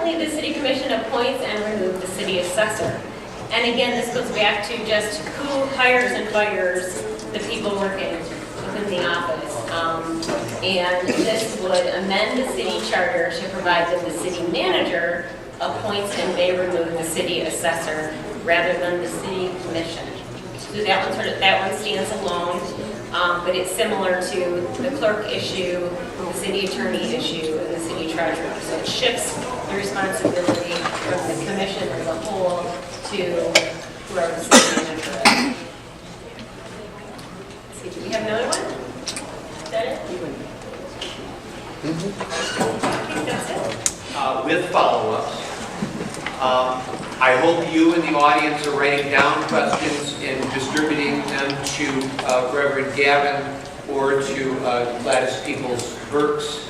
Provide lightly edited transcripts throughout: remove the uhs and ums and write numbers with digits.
Secondly, the city commission appoints and removes the city assessor. And again, this goes back to just who hires and fires the people working within the office. And this would amend the city charter to provide that the city manager appoints and may remove the city assessor rather than the city commission. So that one stands alone, but it's similar to the clerk issue, the city attorney issue, and the city treasurer. So it shifts the responsibility from the commission as a whole to whoever the city manager is. Let's see, do we have another one? Is that it? I think that's it. With follow-ups. I hope you and the audience are writing down questions and distributing them to Reverend Gavin or to Gladys Peoples-Burks.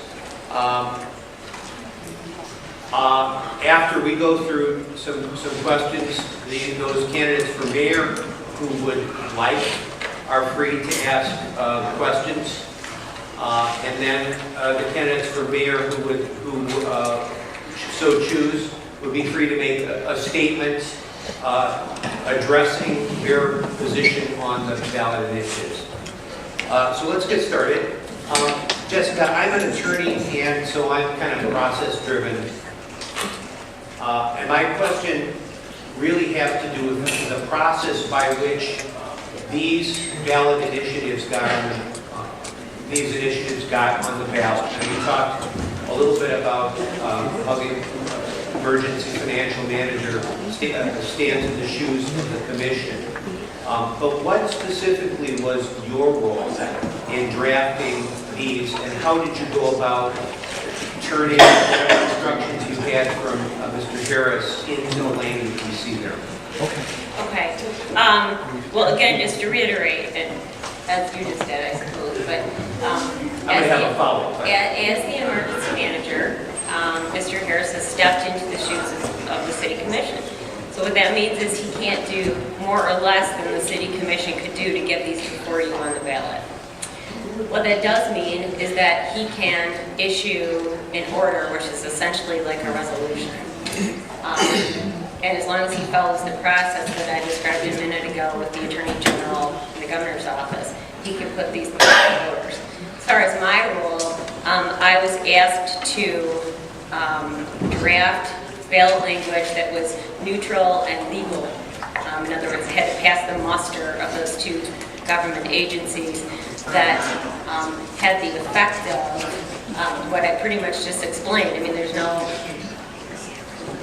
After we go through some questions, those candidates for mayor who would like are free to ask questions. And then the candidates for mayor who so choose would be free to make a statement addressing their position on the ballot initiatives. So let's get started. Jessica, I'm an attorney, and so I'm kind of process-driven. And my question really has to do with the process by which these ballot initiatives got on the ballot. And we talked a little bit about how the emergency financial manager stands in the shoes of the commission. But what specifically was your role in drafting these, and how did you go about turning the instructions you had from Mr. Harris into the language we see there? Okay. Well, again, just to reiterate, and as you just did, I suppose, but I'm going to have a follow-up. As the emergency manager, Mr. Harris has stepped into the shoes of the city commission. So what that means is he can't do more or less than the city commission could do to get these before you on the ballot. What that does mean is that he can issue an order, which is essentially like a resolution. And as long as he follows the process that I described a minute ago with the Attorney General and the Governor's office, he can put these orders. As far as my role, I was asked to draft ballot language that was neutral and legal. In other words, it had to pass the muster of those two government agencies that had the effect of what I pretty much just explained. I mean,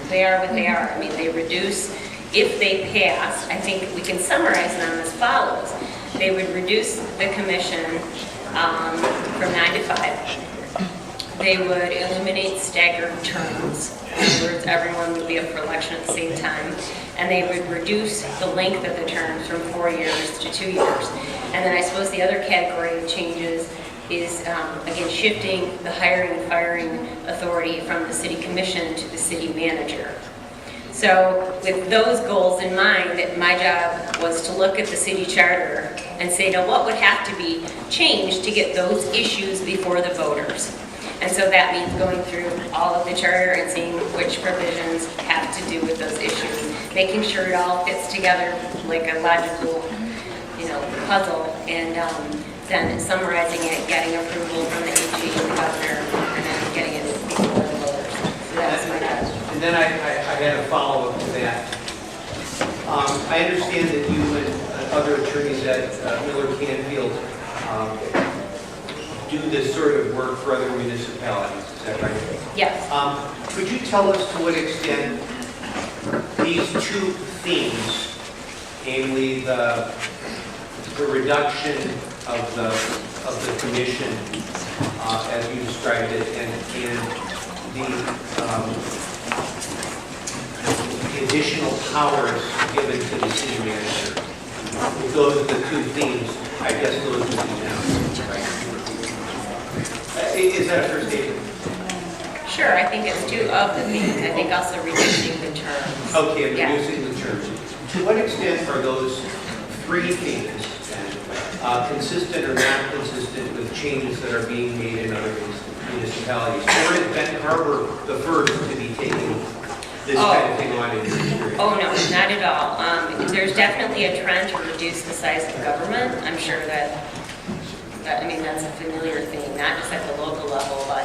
they are what they are. I mean, they reduce, if they pass, I think we can summarize them as follows. They would reduce the commission from 9 to 5. They would eliminate staggered terms. In other words, everyone would be up for election at the same time. And they would reduce the length of the terms from 4 years to 2 years. And then I suppose the other category of changes is, again, shifting the hiring and firing authority from the city commission to the city manager. So with those goals in mind, my job was to look at the city charter and say, now what would have to be changed to get those issues before the voters? And so that means going through all of the charter and seeing which provisions have to do with those issues, making sure it all fits together like a logical, puzzle, and then summarizing it, getting approval from the AG and the governor, and then getting it before the voters. So that's my job. And then I had a follow-up to that. I understand that you and other attorneys at Miller Canfield do this sort of work for other municipalities, is that right? Yes. Could you tell us to what extent these two themes, namely the reduction of the commission, as you described it, and the additional powers given to the city manager? If those are the two themes, I guess those would be now. Is that a fair statement? Sure, I think it's two of the themes. I think also reducing the terms. Okay, and reducing the terms. To what extent are those three themes consistent or not consistent with changes that are being made in other municipalities? Or is Benton Harbor the first to be taking this kind of thing on in your experience? Oh, no, not at all. There's definitely a trend to reduce the size of government. I'm sure that I mean, that's a familiar thing, not just at the local level, but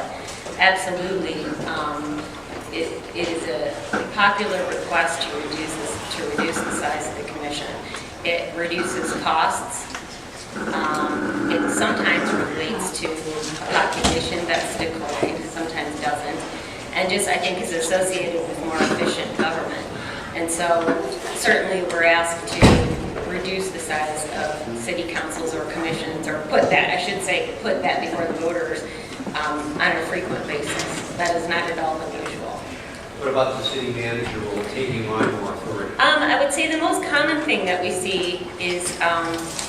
absolutely, it is a popular request to reduce the size of the commission. It reduces costs. It sometimes relates to a population that's declined, sometimes doesn't, and just I think is associated with more efficient government. And so certainly we're asked to reduce the size of city councils or commissions, or put that before the voters on a frequent basis. That is not at all unusual. What about the city manager role, taking on more authority? I would say the most common thing that we see is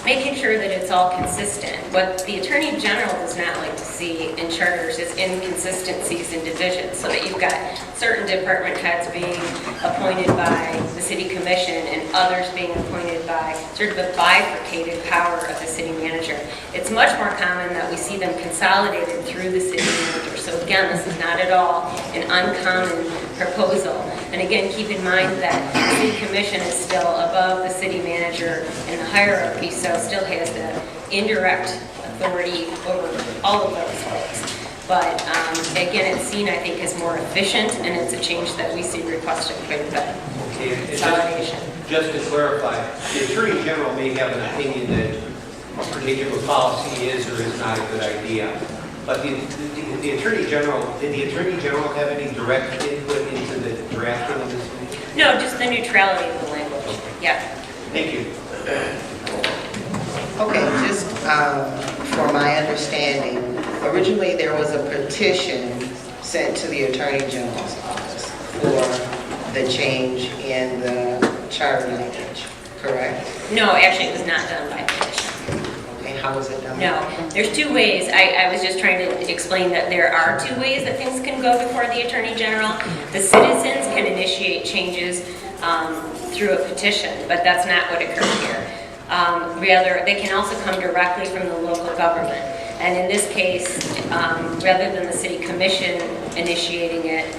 making sure that it's all consistent. What the Attorney General does not like to see in charters is inconsistencies in divisions, so that you've got certain department heads being appointed by the City Commission and others being appointed by sort of a bifurcated power of the city manager. It's much more common that we see them consolidated through the city manager. So again, this is not at all an uncommon proposal. And again, keep in mind that the City Commission is still above the city manager in the hierarchy, so still has the indirect authority over all of those folks. But again, it's seen, I think, as more efficient, and it's a change that we see requested quite a bit. Okay, and Consolidation. Just to clarify, the Attorney General may have an opinion that a particular policy is or is not a good idea. But the Attorney General, did the Attorney General have any direct input into the drafting of this thing? No, just the neutrality of the language. Yeah. Thank you. Okay, just for my understanding, originally there was a petition sent to the Attorney General's office for the change in the charter language, correct? No, actually, it was not done by petition. Okay, how was it done? No, there's two ways. I was just trying to explain that there are two ways that things can go before the Attorney General. The citizens can initiate changes through a petition, but that's not what occurred here. Rather, they can also come directly from the local government. And in this case, rather than the City Commission initiating it,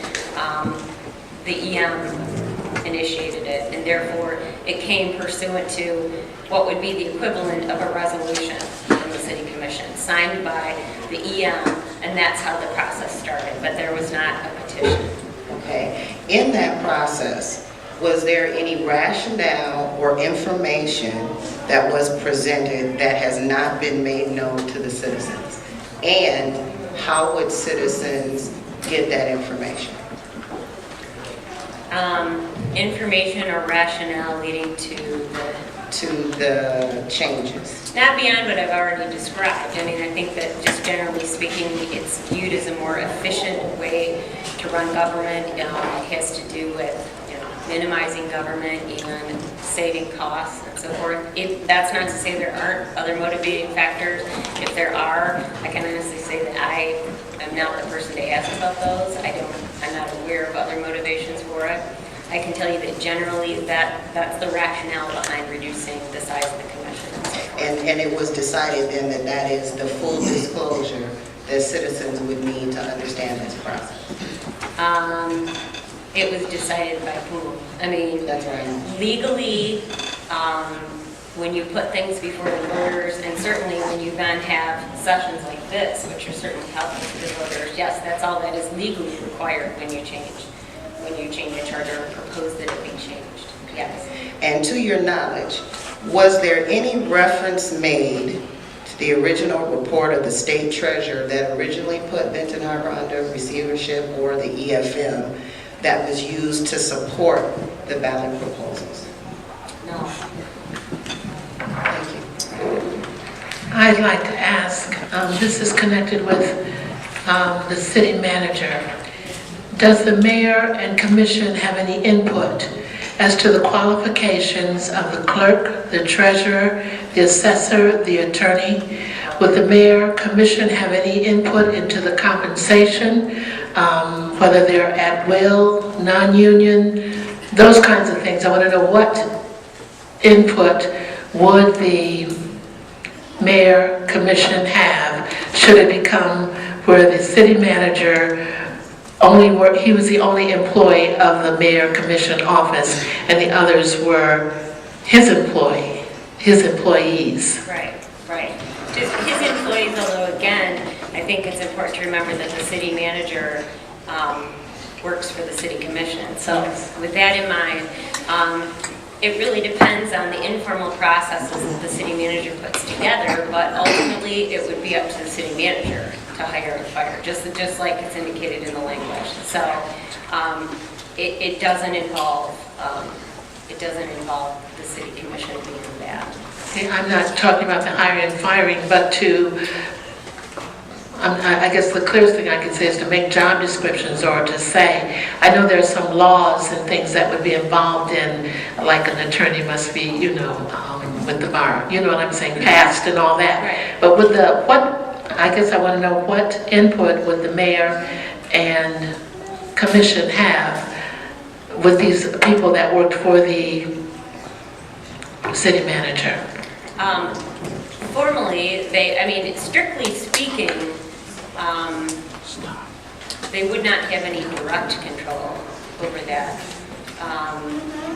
the EM initiated it, and therefore it came pursuant to what would be the equivalent of a resolution from the City Commission, signed by the EM, and that's how the process started, but there was not a petition. Okay, in that process, was there any rationale or information that was presented that has not been made known to the citizens? And how would citizens get that information? Information or rationale leading to the changes. not beyond what I've already described. I mean, I think that just generally speaking, it's viewed as a more efficient way to run government. It has to do with minimizing government and saving costs and so forth. That's not to say there aren't other motivating factors. If there are, I can honestly say that I am not the person to ask about those. I'm not aware of other motivations for it. I can tell you that generally that's the rationale behind reducing the size of the commission and so forth. And it was decided then that is the full disclosure that citizens would need to understand this process. It was decided by whom? I mean, That's right. Legally, when you put things before the voters, and certainly when you then have sessions like this, which are certainly helpful to the voters, yes, that's all that is legally required when you change a charter or propose that it be changed. Yes. And to your knowledge, was there any reference made to the original report of the state treasurer that originally put Benton Harbor under receivership, or the EFM, that was used to support the ballot proposals? No. Thank you. I'd like to ask, this is connected with the city manager. Does the mayor and commission have any input as to the qualifications of the clerk, the treasurer, the assessor, the attorney? Would the mayor, commission have any input into the compensation, whether they're at will, non-union, those kinds of things? I want to know what input would the mayor, commission have should it become where the city manager he was the only employee of the mayor commission office, and the others were his employees. Right, right. Just his employees, although again, I think it's important to remember that the city manager works for the city commission. So with that in mind, it really depends on the informal processes that the city manager puts together, but ultimately it would be up to the city manager to hire and fire, just like it's indicated in the language. So it doesn't involve the city commission doing that. Okay, I'm not talking about the hiring and firing, but I guess the clearest thing I can say is to make job descriptions, or to say, I know there are some laws and things that would be involved in, like an attorney must be, with the bar, you know what I'm saying, passed and all that. Right. But I guess I want to know what input would the mayor and commission have with these people that worked for the city manager? Formally, strictly speaking, they would not have any direct control over that.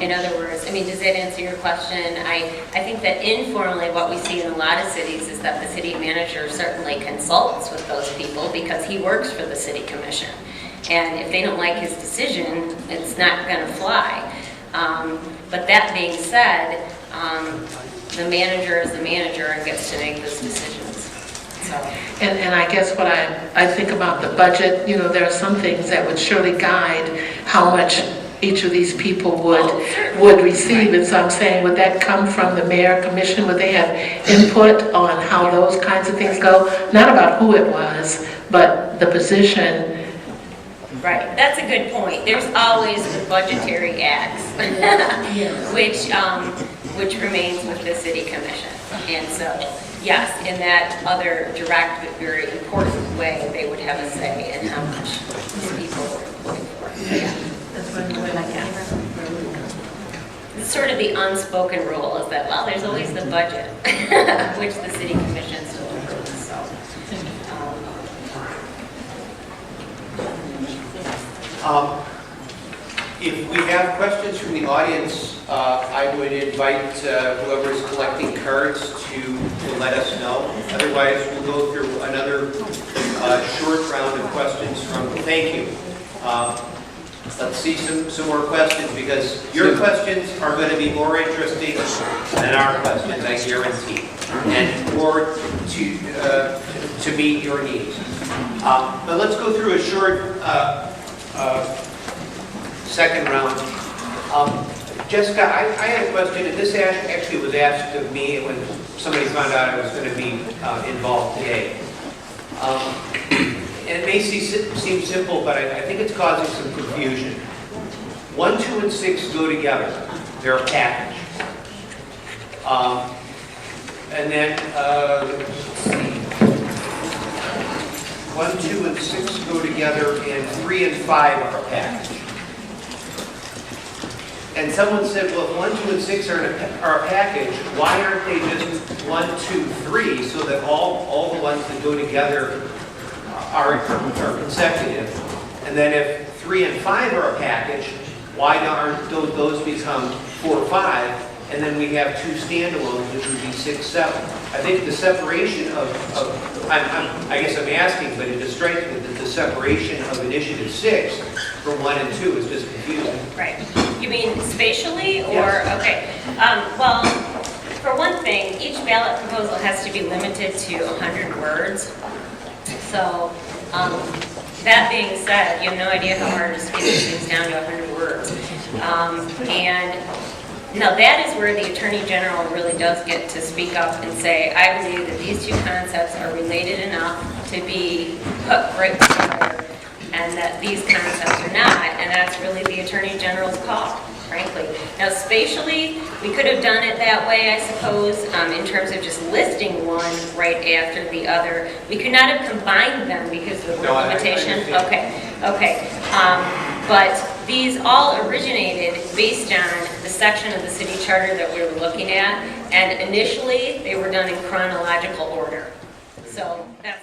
In other words, does that answer your question? I think that informally what we see in a lot of cities is that the city manager certainly consults with those people because he works for the city commission. And if they don't like his decision, it's not going to fly. But that being said, the manager is the manager and gets to make those decisions. So. And I guess what I think about the budget, there are some things that would surely guide how much each of these people would receive. And so I'm saying, would that come from the mayor commission? Would they have input on how those kinds of things go? Not about who it was, but the position. Right, that's a good point. There's always the budgetary acts, which remains with the city commission. And so, yes, in that other direct but very important way, they would have a say in how much these people were looking for. Yeah. It's sort of the unspoken rule is that, well, there's always the budget, which the city commission still approves. So. If we have questions from the audience, I would invite whoever is collecting cards to let us know. Otherwise, we'll go through another short round of questions thank you. Let's see some more questions, because your questions are going to be more interesting than our questions, I guarantee, and more to meet your needs. But let's go through a short second round. Jessica, I had a question, and this actually was asked of me when somebody found out I was going to be involved today. And it may seem simple, but I think it's causing some confusion. 1, 2, and 6 go together. They're a package. And then, let's see. 1, 2, and 6 go together, and 3 and 5 are a package. And someone said, well, if 1, 2, and 6 are a package, why aren't they just 1, 2, 3, so that all the ones that go together are consecutive? And then if 3 and 5 are a package, why aren't those become 4, 5? And then we have 2 standalones, which would be 6, 7. I think the separation I guess I'm asking, but it just strikes me that the separation of Initiative 6 from 1 and 2 is just confusing. Right. You mean spatially, or yes. Okay? Well, for one thing, each ballot proposal has to be limited to 100 words. So, that being said, you have no idea how hard it is to get these things down to 100 words. And now that is where the Attorney General really does get to speak up and say, I believe that these 2 concepts are related enough to be put right together, and that these concepts are not, and that's really the Attorney General's call, frankly. Now spatially, we could have done it that way, I suppose, in terms of just listing one right after the other. We could not have combined them because of the limitation. Okay. But these all originated based on the section of the city charter that we were looking at, and initially they were done in chronological order. So that's